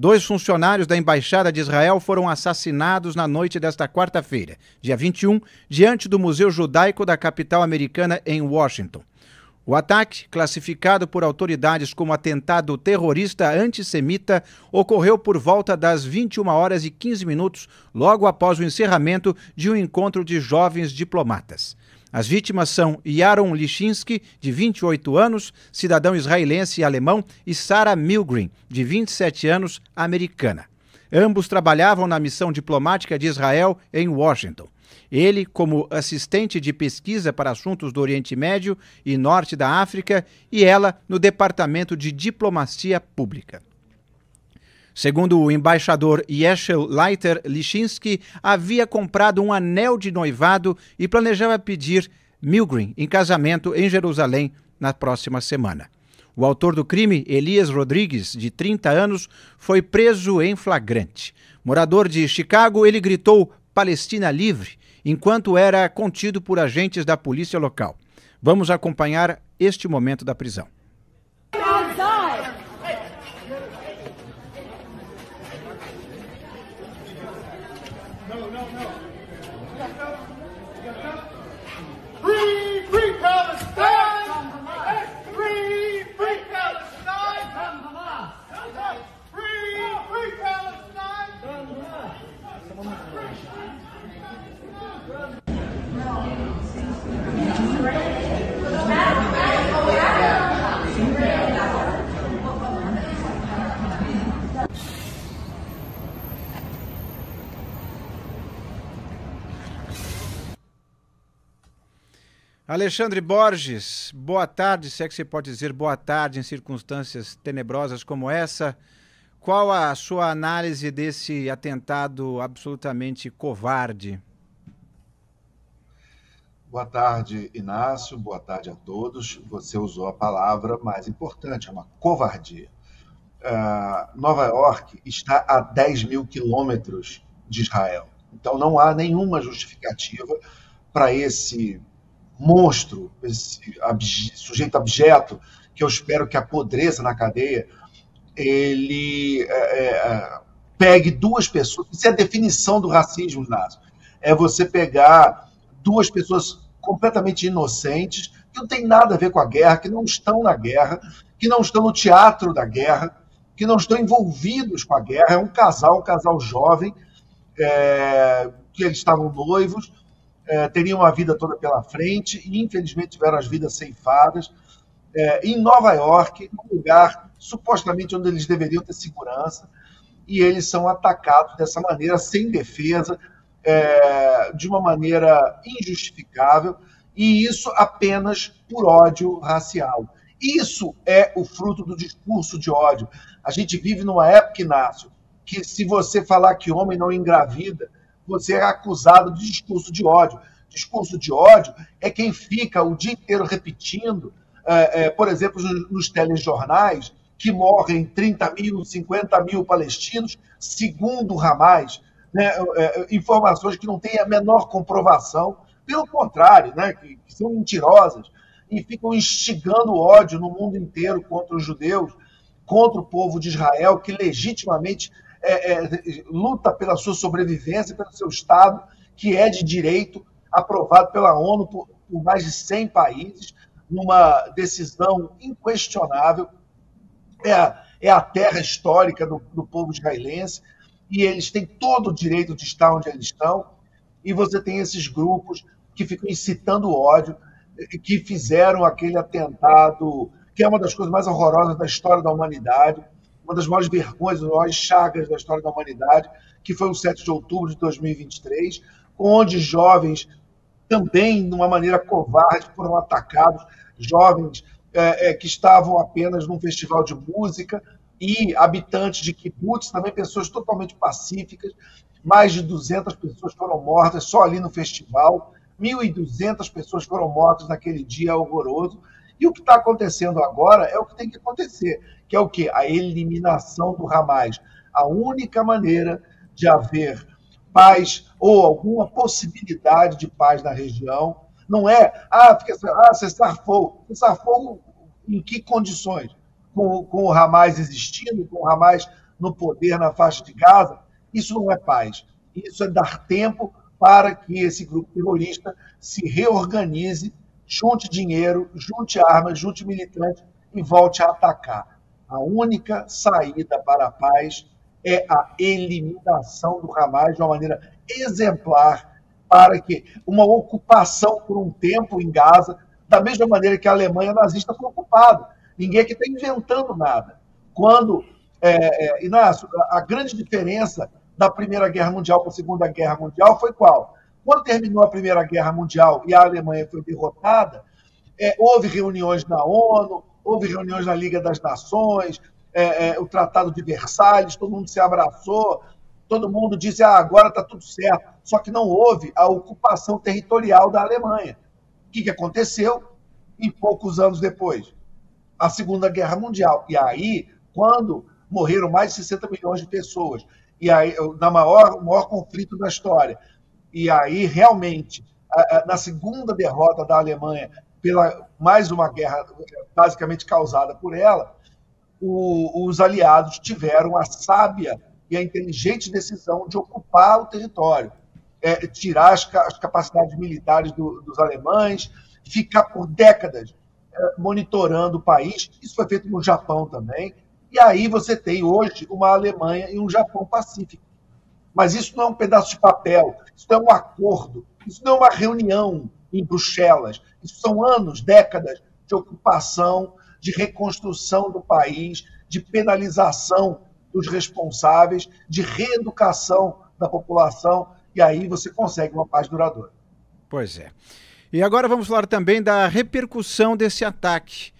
Dois funcionários da Embaixada de Israel foram assassinados na noite desta quarta-feira, dia 21, diante do Museu Judaico da capital americana em Washington. O ataque, classificado por autoridades como atentado terrorista antissemita, ocorreu por volta das 21h15, logo após o encerramento de um encontro de jovens diplomatas. As vítimas são Yaron Lishinsky, de 28 anos, cidadão israelense e alemão, e Sarah Milgrim, de 27 anos, americana. Ambos trabalhavam na missão diplomática de Israel em Washington. Ele como assistente de pesquisa para assuntos do Oriente Médio e Norte da África e ela no Departamento de Diplomacia Pública. Segundo o embaixador Yeschel Leiter, Lishinsky havia comprado um anel de noivado e planejava pedir Milgrim em casamento em Jerusalém na próxima semana. O autor do crime, Elias Rodrigues, de 30 anos, foi preso em flagrante. Morador de Chicago, ele gritou "Palestina livre", enquanto era contido por agentes da polícia local. Vamos acompanhar este momento da prisão. Free, free Palestine! Free, free Palestine! Free, free Palestine! Alexandre Borges, boa tarde, se é que você pode dizer boa tarde em circunstâncias tenebrosas como essa. Qual a sua análise desse atentado absolutamente covarde? Boa tarde, Inácio, boa tarde a todos. Você usou a palavra mais importante, é uma covardia. Nova York está a 10 mil quilômetros de Israel, então não há nenhuma justificativa para esse monstro, esse sujeito abjeto, que eu espero que apodreça na cadeia, ele pegue duas pessoas. Isso é a definição do racismo, Inácio. É você pegar duas pessoas completamente inocentes, que não tem nada a ver com a guerra, que não estão na guerra, que não estão no teatro da guerra, que não estão envolvidos com a guerra. É um casal jovem, que eles estavam noivos, teriam uma vida toda pela frente e, infelizmente, tiveram as vidas ceifadas em Nova York, num lugar supostamente onde eles deveriam ter segurança, e eles são atacados dessa maneira, sem defesa, de uma maneira injustificável, e isso apenas por ódio racial. Isso é o fruto do discurso de ódio. A gente vive numa época, Inácio, que se você falar que homem não engravida, você é acusado de discurso de ódio. Discurso de ódio é quem fica o dia inteiro repetindo, por exemplo, nos telejornais, que morrem 30 mil, 50 mil palestinos, segundo o Hamas, né? Informações que não têm a menor comprovação, pelo contrário, né? que são mentirosas, e ficam instigando ódio no mundo inteiro contra os judeus, contra o povo de Israel, que legitimamente luta pela sua sobrevivência, pelo seu Estado, que é de direito, aprovado pela ONU por mais de 100 países, numa decisão inquestionável. É a terra histórica do povo israelense, e eles têm todo o direito de estar onde eles estão, e você tem esses grupos que ficam incitando ódio, que fizeram aquele atentado, que é uma das coisas mais horrorosas da história da humanidade, uma das maiores vergonhas, das maiores chagas da história da humanidade, que foi o 7 de outubro de 2023, onde jovens, também de uma maneira covarde, foram atacados, jovens que estavam apenas num festival de música, e habitantes de kibbutz, também pessoas totalmente pacíficas. Mais de 200 pessoas foram mortas só ali no festival, 1.200 pessoas foram mortas naquele dia horroroso. E o que está acontecendo agora é o que tem que acontecer, que é o quê? A eliminação do Hamas. A única maneira de haver paz ou alguma possibilidade de paz na região não é cessar fogo. Cessar fogo em que condições? Com o Hamas existindo, com o Hamas no poder na faixa de Gaza, isso não é paz. Isso é dar tempo para que esse grupo terrorista se reorganize, junte dinheiro, junte armas, junte militantes e volte a atacar. A única saída para a paz é a eliminação do Hamas de uma maneira exemplar, para que uma ocupação por um tempo em Gaza, da mesma maneira que a Alemanha nazista foi ocupada. Ninguém aqui está inventando nada. Quando, Inácio, a grande diferença da Primeira Guerra Mundial para a Segunda Guerra Mundial foi qual? Quando terminou a Primeira Guerra Mundial e a Alemanha foi derrotada, houve reuniões na ONU, houve reuniões na Liga das Nações, o Tratado de Versalhes, todo mundo se abraçou, todo mundo disse, agora está tudo certo. Só que não houve a ocupação territorial da Alemanha. O que aconteceu? E poucos anos depois, a Segunda Guerra Mundial. E aí, quando morreram mais de 60 milhões de pessoas, e aí, o maior conflito da história, e aí, realmente, na segunda derrota da Alemanha, pela mais uma guerra basicamente causada por ela, os aliados tiveram a sábia e a inteligente decisão de ocupar o território, tirar as capacidades militares dos alemães, ficar por décadas monitorando o país. Isso foi feito no Japão também. E aí você tem hoje uma Alemanha e um Japão pacífico. Mas isso não é um pedaço de papel, isso não é um acordo, isso não é uma reunião em Bruxelas. Isso são anos, décadas de ocupação, de reconstrução do país, de penalização dos responsáveis, de reeducação da população, e aí você consegue uma paz duradoura. Pois é. E agora vamos falar também da repercussão desse ataque.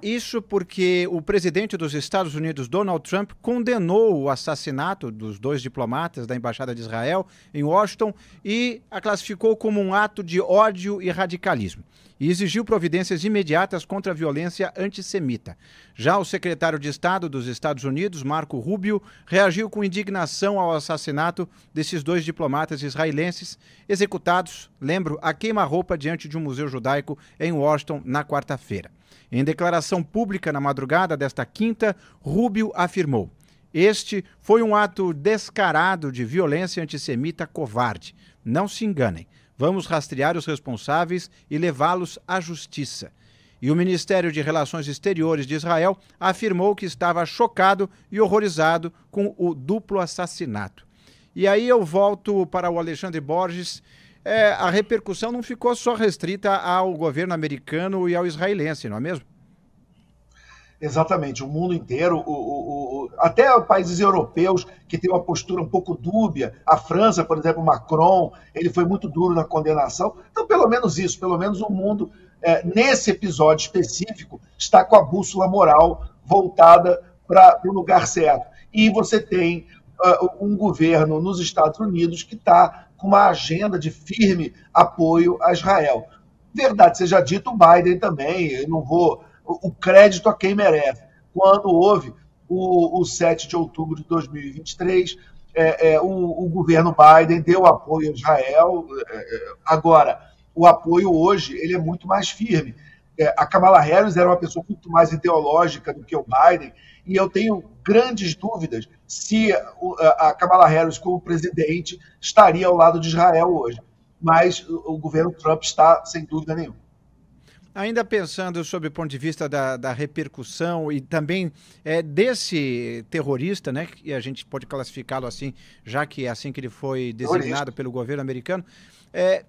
Isso porque o presidente dos Estados Unidos, Donald Trump, condenou o assassinato dos 2 diplomatas da Embaixada de Israel em Washington e a classificou como um ato de ódio e radicalismo. E exigiu providências imediatas contra a violência antissemita. Já o secretário de Estado dos Estados Unidos, Marco Rubio, reagiu com indignação ao assassinato desses 2 diplomatas israelenses executados, lembro, a queima-roupa diante de um museu judaico em Washington na quarta-feira. Em declaração pública na madrugada desta quinta, Rubio afirmou: "Este foi um ato descarado de violência antissemita covarde. Não se enganem. Vamos rastrear os responsáveis e levá-los à justiça." E o Ministério de Relações Exteriores de Israel afirmou que estava chocado e horrorizado com o duplo assassinato. E aí eu volto para o Alexandre Borges. A repercussão não ficou só restrita ao governo americano e ao israelense, não é mesmo? Exatamente, o mundo inteiro, até países europeus que têm uma postura um pouco dúbia, a França, por exemplo, Macron, ele foi muito duro na condenação. Então, pelo menos isso, pelo menos o mundo, nesse episódio específico, está com a bússola moral voltada para o lugar certo. E você tem um governo nos Estados Unidos que está com uma agenda de firme apoio a Israel. Verdade seja dito, o Biden também, eu não vou... O crédito a quem merece. Quando houve o 7 de outubro de 2023, o governo Biden deu apoio a Israel. Agora, o apoio hoje ele é muito mais firme. A Kamala Harris era uma pessoa muito mais ideológica do que o Biden, e eu tenho grandes dúvidas se a Kamala Harris, como presidente, estaria ao lado de Israel hoje. Mas o governo Trump está, sem dúvida nenhuma. Ainda pensando sob o ponto de vista da repercussão e também desse terrorista, né, que a gente pode classificá-lo assim, já que é assim que ele foi designado pelo governo americano,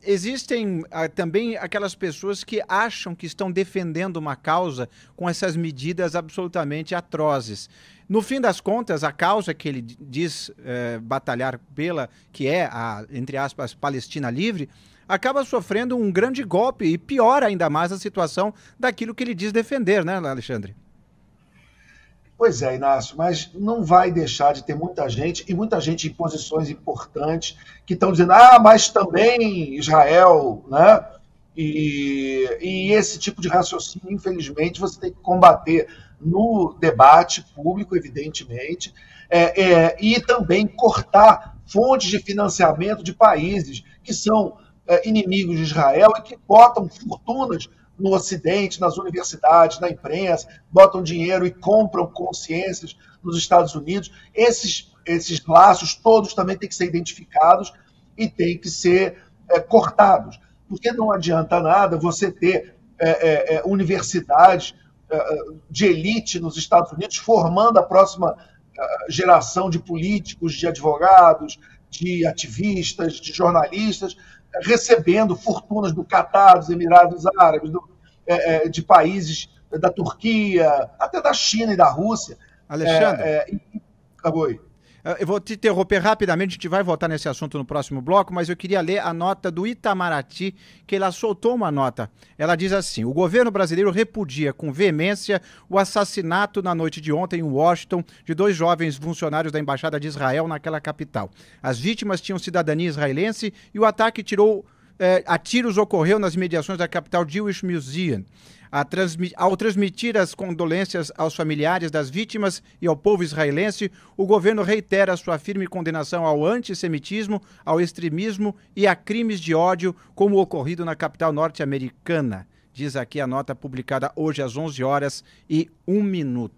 existem também aquelas pessoas que acham que estão defendendo uma causa com essas medidas absolutamente atrozes. No fim das contas, a causa que ele diz batalhar pela, que é a, entre aspas, Palestina livre, acaba sofrendo um grande golpe e piora ainda mais a situação daquilo que ele diz defender, né, Alexandre? Pois é, Inácio, mas não vai deixar de ter muita gente, e muita gente em posições importantes, que estão dizendo, mas também Israel, né? E esse tipo de raciocínio, infelizmente, você tem que combater no debate público, evidentemente, e também cortar fontes de financiamento de países que são inimigos de Israel e que botam fortunas no Ocidente, nas universidades, na imprensa, botam dinheiro e compram consciências nos Estados Unidos. Esses laços todos também têm que ser identificados e têm que ser cortados. Porque não adianta nada você ter universidades de elite nos Estados Unidos formando a próxima geração de políticos, de advogados, de ativistas, de jornalistas, recebendo fortunas do Catar, dos Emirados Árabes, de países da Turquia, até da China e da Rússia. Alexandre, Oi. Eu vou te interromper rapidamente, a gente vai voltar nesse assunto no próximo bloco, mas eu queria ler a nota do Itamaraty, que ela soltou uma nota. Ela diz assim: o governo brasileiro repudia com veemência o assassinato na noite de ontem em Washington de 2 jovens funcionários da Embaixada de Israel naquela capital. As vítimas tinham cidadania israelense e o ataque a tiros ocorreu nas imediações da capital Jewish Museum. Ao transmitir as condolências aos familiares das vítimas e ao povo israelense, o governo reitera sua firme condenação ao antissemitismo, ao extremismo e a crimes de ódio, como o ocorrido na capital norte-americana. Diz aqui a nota publicada hoje às 11h01.